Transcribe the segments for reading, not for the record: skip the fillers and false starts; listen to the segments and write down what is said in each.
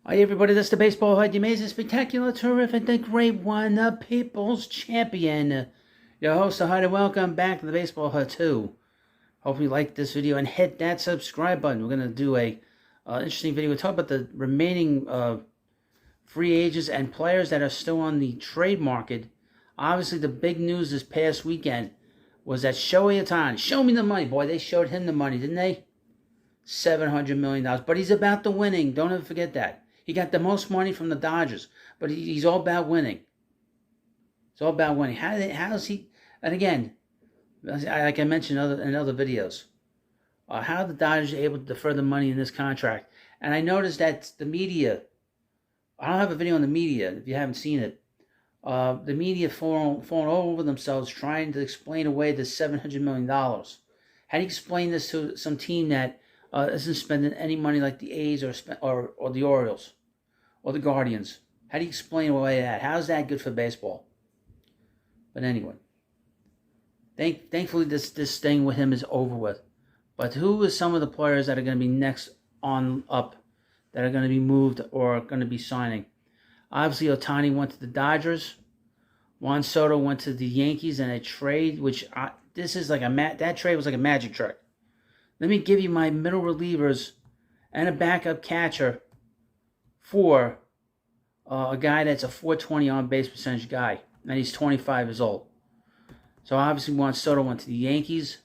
Hi everybody, this is the Baseball Head, the amazing, spectacular, terrific, the great one, the People's Champion. Your host, hi and welcome back to the Baseball Head 2. Hope you like this video and hit that subscribe button. We're going to do a interesting video. We'll talk about the remaining free agents and players that are still on the trade market. Obviously, the big news this past weekend was that Shohei Ohtani, show me the money. Boy, they showed him the money, didn't they? $700 million. But he's about the winning. Don't ever forget that. He got the most money from the Dodgers, but he's all about winning. It's all about winning. How does he? And again, like I mentioned in other videos, how the Dodgers are able to defer the money in this contract. And I noticed that the media, I don't have a video on the media if you haven't seen it. The media falling all over themselves trying to explain away this $700 million. How do you explain this to some team that isn't spending any money like the A's or the Orioles or the Guardians? How do you explain away that? How's that good for baseball? But anyway, thankfully this thing with him is over with. But who is some of the players that are going to be next on up that are going to be moved or are going to be signing? Obviously, Ohtani went to the Dodgers. Juan Soto went to the Yankees in a trade, that trade was like a magic trick. Let me give you my middle relievers and a backup catcher for a guy that's a .420 on-base percentage guy, and he's 25 years old. So obviously Juan Soto went to the Yankees.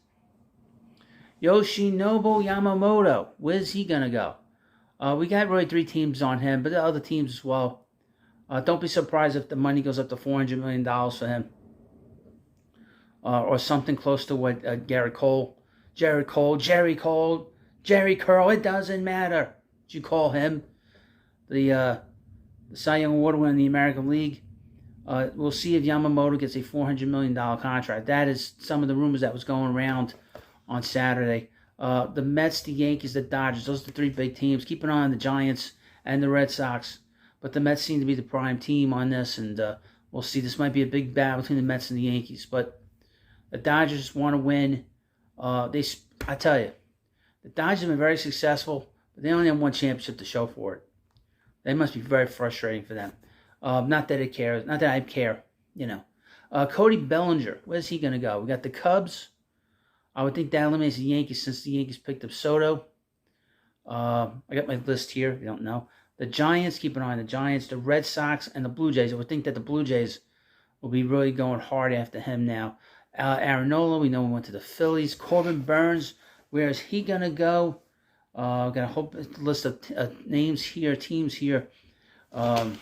Yoshinobu Yamamoto, where's he going to go? We got really 3 teams on him, but the other teams as well. Don't be surprised if the money goes up to $400 million for him. Or something close to what Jerry Curl, it doesn't matter what you call him. The Cy Young Award winner in the American League. We'll see if Yamamoto gets a $400 million contract. That is some of the rumors that was going around on Saturday. The Mets, the Yankees, the Dodgers, those are the 3 big teams. Keep an eye on the Giants and the Red Sox. But the Mets seem to be the prime team on this, and we'll see. This might be a big battle between the Mets and the Yankees. But the Dodgers want to win. I tell you, the Dodgers have been very successful, but they only have 1 championship to show for it. They must be very frustrating for them. Not that it cares. Not that I care, you know. Cody Bellinger, where's he going to go? We got the Cubs. I would think that eliminates the Yankees since the Yankees picked up Soto. I got my list here if you don't know. The Giants, keep an eye on the Giants. The Red Sox and the Blue Jays. I would think that the Blue Jays will be really going hard after him now. Aaron Nola, we know he went to the Phillies. Corbin Burns, where is he going to go? I've got a whole list of names here, teams here. The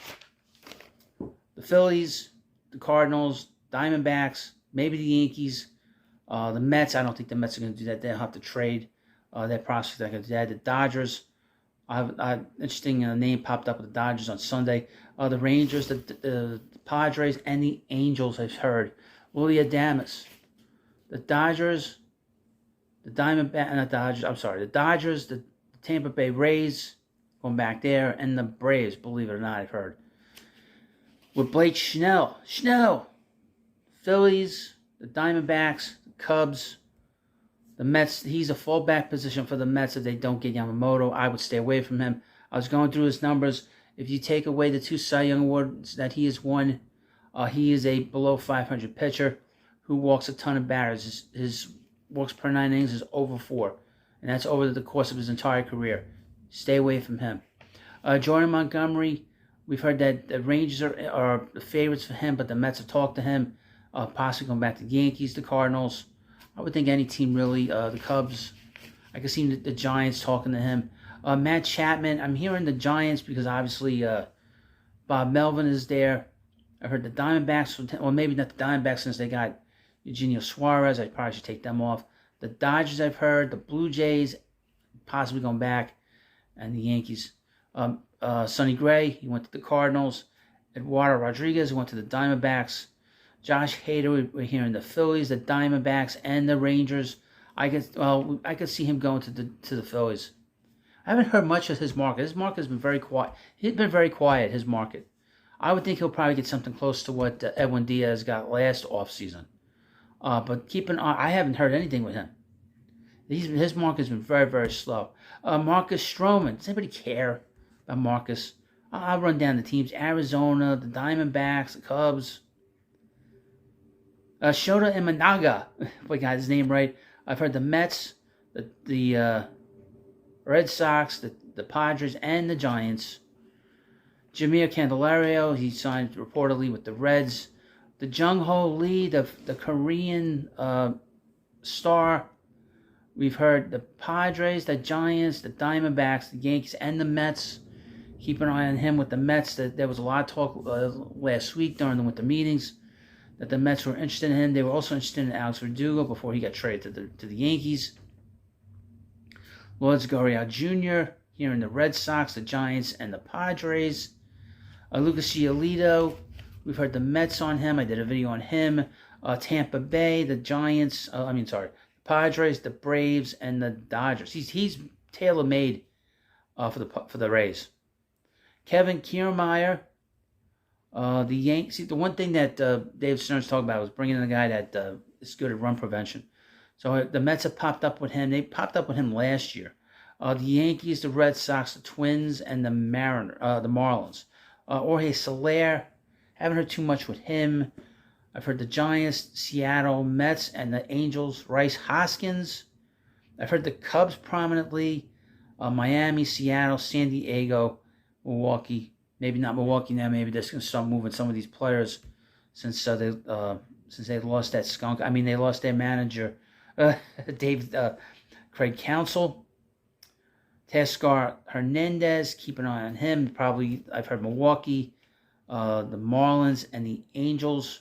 Phillies, the Cardinals, Diamondbacks, maybe the Yankees. The Mets, I don't think the Mets are going to do that. They'll have to trade that prospect. They're going to do that. The Dodgers, interesting name popped up with the Dodgers on Sunday. The Rangers, the Padres, and the Angels, I've heard. Willie Adames. The Dodgers, the Dodgers, the Tampa Bay Rays, going back there, and the Braves, believe it or not, I've heard. With Blake Snell, Phillies, the Diamondbacks, the Cubs, the Mets. He's a fallback position for the Mets if they don't get Yamamoto. I would stay away from him. I was going through his numbers. If you take away the 2 Cy Young Awards that he has won, he is a below 500 pitcher who walks a ton of batters. His walks per 9 innings is over 4, and that's over the course of his entire career. Stay away from him. Jordan Montgomery, we've heard that the Rangers are the favorites for him, but the Mets have talked to him, possibly going back to the Yankees, the Cardinals. I would think any team really, the Cubs. I could see the Giants talking to him. Matt Chapman, I'm hearing the Giants because obviously Bob Melvin is there. I heard the Diamondbacks, or maybe not the Diamondbacks since they got Eugenio Suarez. I probably should take them off. The Dodgers I've heard. The Blue Jays possibly going back. And the Yankees. Sonny Gray, he went to the Cardinals. Eduardo Rodriguez, he went to the Diamondbacks. Josh Hader, we're hearing the Phillies, the Diamondbacks, and the Rangers. I could see him going to the Phillies. I haven't heard much of his market. His market has been very quiet. He's been very quiet, his market. I would think he'll probably get something close to what Edwin Diaz got last offseason. But keep an eye. I haven't heard anything with him. His market's been very, very slow. Marcus Stroman. Does anybody care about Marcus? I'll run down the teams. Arizona, the Diamondbacks, the Cubs. Shota Imanaga, if I got his name right. I've heard the Mets, the Red Sox, the Padres, and the Giants. Jameer Candelario, he signed reportedly with the Reds. The Jung-Ho Lee, the Korean star. We've heard the Padres, the Giants, the Diamondbacks, the Yankees, and the Mets. Keep an eye on him with the Mets. There was a lot of talk last week during the winter meetings that the Mets were interested in him. They were also interested in Alex Verdugo before he got traded to the Yankees. Lourdes Gurriel Jr. here in the Red Sox, the Giants, and the Padres. Lucas Giolito, we've heard the Mets on him. I did a video on him. Tampa Bay, the Giants. Padres, the Braves, and the Dodgers. He's tailor-made for the Rays. Kevin Kiermaier, the Yankees. See, the one thing that Dave Stern's talking about was bringing in a guy that is good at run prevention. So the Mets have popped up with him. They popped up with him last year. The Yankees, the Red Sox, the Twins, and the Marlins. Jorge Soler, haven't heard too much with him. I've heard the Giants, Seattle, Mets, and the Angels. Rice Hoskins. I've heard the Cubs prominently. Miami, Seattle, San Diego, Milwaukee. Maybe not Milwaukee now. Maybe they're going to start moving some of these players since they lost that skunk. I mean, they lost their manager, Craig Counsell. Teoscar Hernandez, keep an eye on him. Probably, I've heard Milwaukee, the Marlins, and the Angels.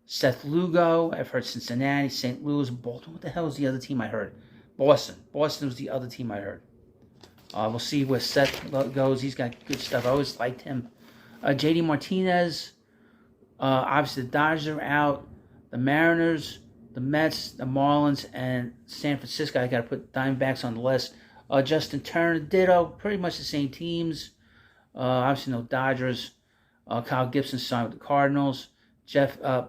Seth Lugo, I've heard Cincinnati, St. Louis, Baltimore. What the hell is the other team I heard? Boston. Boston was the other team I heard. We'll see where Seth goes. He's got good stuff. I always liked him. JD Martinez. Obviously, the Dodgers are out. The Mariners, the Mets, the Marlins, and San Francisco. I got to put Diamondbacks on the list. Justin Turner, ditto. Pretty much the same teams. Obviously, no Dodgers. Kyle Gibson signed with the Cardinals.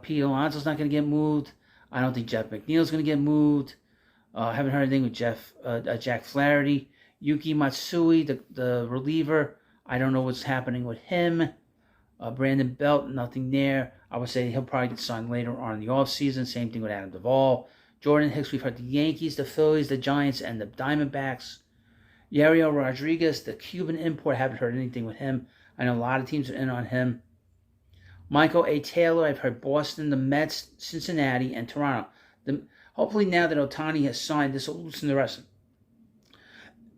Pete Alonso's not going to get moved. I don't think Jeff McNeil's going to get moved. Haven't heard anything with Jack Flaherty. Yuki Matsui, the reliever. I don't know what's happening with him. Brandon Belt, nothing there. I would say he'll probably get signed later on in the offseason. Same thing with Adam Duvall. Jordan Hicks, we've heard the Yankees, the Phillies, the Giants, and the Diamondbacks. Yariel Rodriguez, the Cuban import. Haven't heard anything with him. I know a lot of teams are in on him. Michael A. Taylor, I've heard Boston, the Mets, Cincinnati, and Toronto. Hopefully now that Ohtani has signed, this will loosen the rest.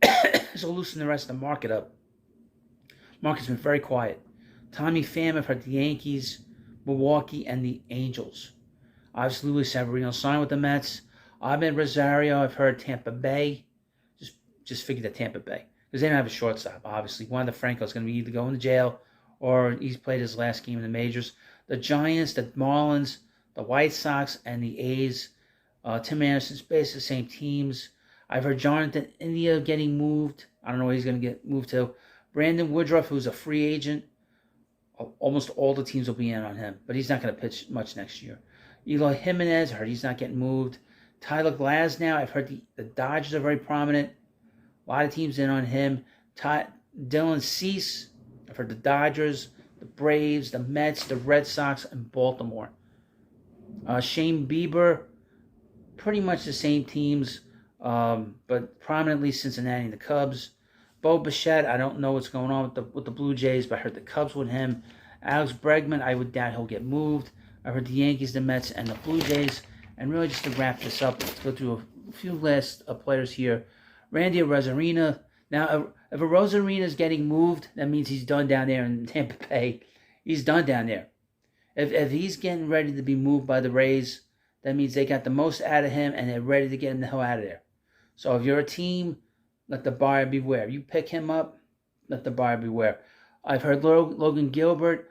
This will loosen the rest of the market up. Market's been very quiet. Tommy Pham, I've heard the Yankees, Milwaukee, and the Angels. Obviously, Luis Severino signed with the Mets. Ahmed Rosario, I've heard Tampa Bay. Just figured that Tampa Bay, because they don't have a shortstop. Obviously, Wander Franco's going to be either going to jail or he's played his last game in the majors. The Giants, the Marlins, the White Sox, and the A's. Tim Anderson's basically the same teams. I've heard Jonathan India getting moved. I don't know where he's going to get moved to. Brandon Woodruff, who's a free agent. Almost all the teams will be in on him, but he's not going to pitch much next year. Eloy Jimenez, I heard he's not getting moved. Tyler Glasnow, I've heard the Dodgers are very prominent. A lot of teams in on him. Dylan Cease, I've heard the Dodgers, the Braves, the Mets, the Red Sox, and Baltimore. Shane Bieber, pretty much the same teams, but prominently Cincinnati and the Cubs. Bo Bichette, I don't know what's going on with the Blue Jays, but I heard the Cubs with him. Alex Bregman, I would doubt he'll get moved. I heard the Yankees, the Mets, and the Blue Jays. And really just to wrap this up, let's go through a few last players here. Randy Arozarena. Now, if Arozarena is getting moved, that means he's done down there in Tampa Bay. He's done down there. If he's getting ready to be moved by the Rays, that means they got the most out of him and they're ready to get him the hell out of there. So if you're a team, let the buyer beware. You pick him up, let the buyer beware. I've heard Logan Gilbert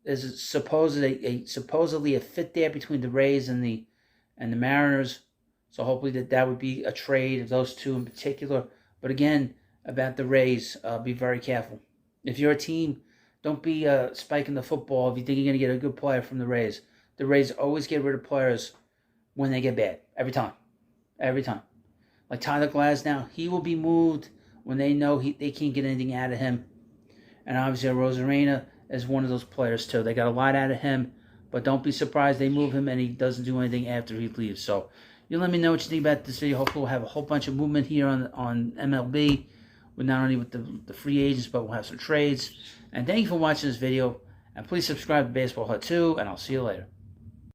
is supposedly a fit there between the Rays and the Mariners. So hopefully that would be a trade of those two in particular. But again, about the Rays, be very careful. If you're a team, don't be spiking the football if you think you're going to get a good player from the Rays. The Rays always get rid of players when they get bad. Every time. Every time. Like Tyler Glasnow, he will be moved when they know they can't get anything out of him. And obviously, Rosarena is one of those players, too. They got a lot out of him, but don't be surprised they move him and he doesn't do anything after he leaves. So, you let me know what you think about this video. Hopefully, we'll have a whole bunch of movement here on MLB, with not only with the free agents, but we'll have some trades. And thank you for watching this video. And please subscribe to Baseball Hut too, and I'll see you later.